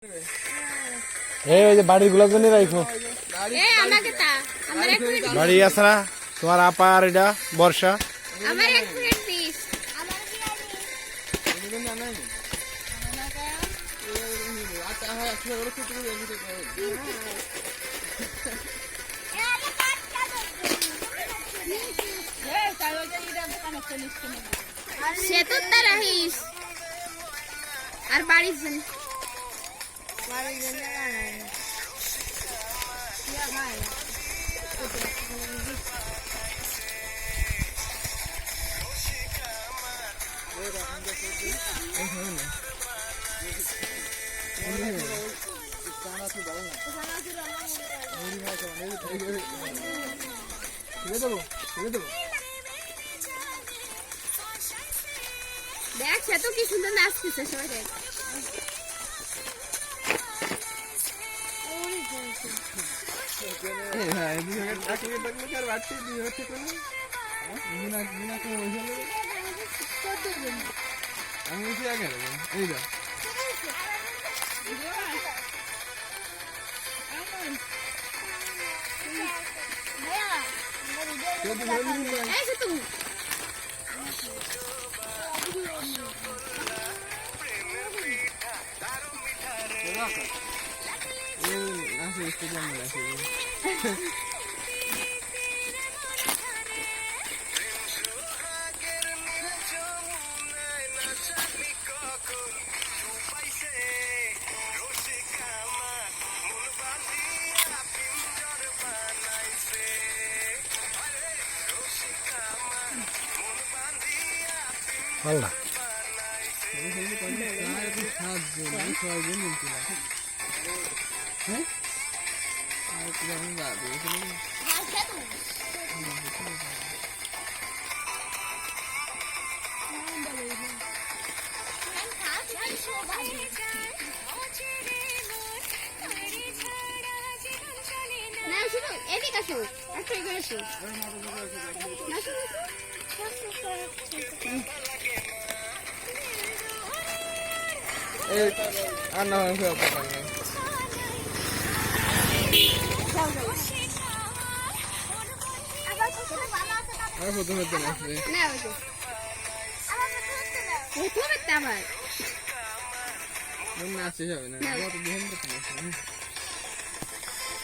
এই যে বাড়ির গুলা জন্য রাখো বাড়ি আছে না তোমার আপা আর এটা বর্ষা আর বাড়ির দেখ সে তো কি সুন্দর নাচতেছে সবাই দেখ আল্লাহ এদিকে আসো একটা এগিয়ে আসো আর না নাচে যাবে না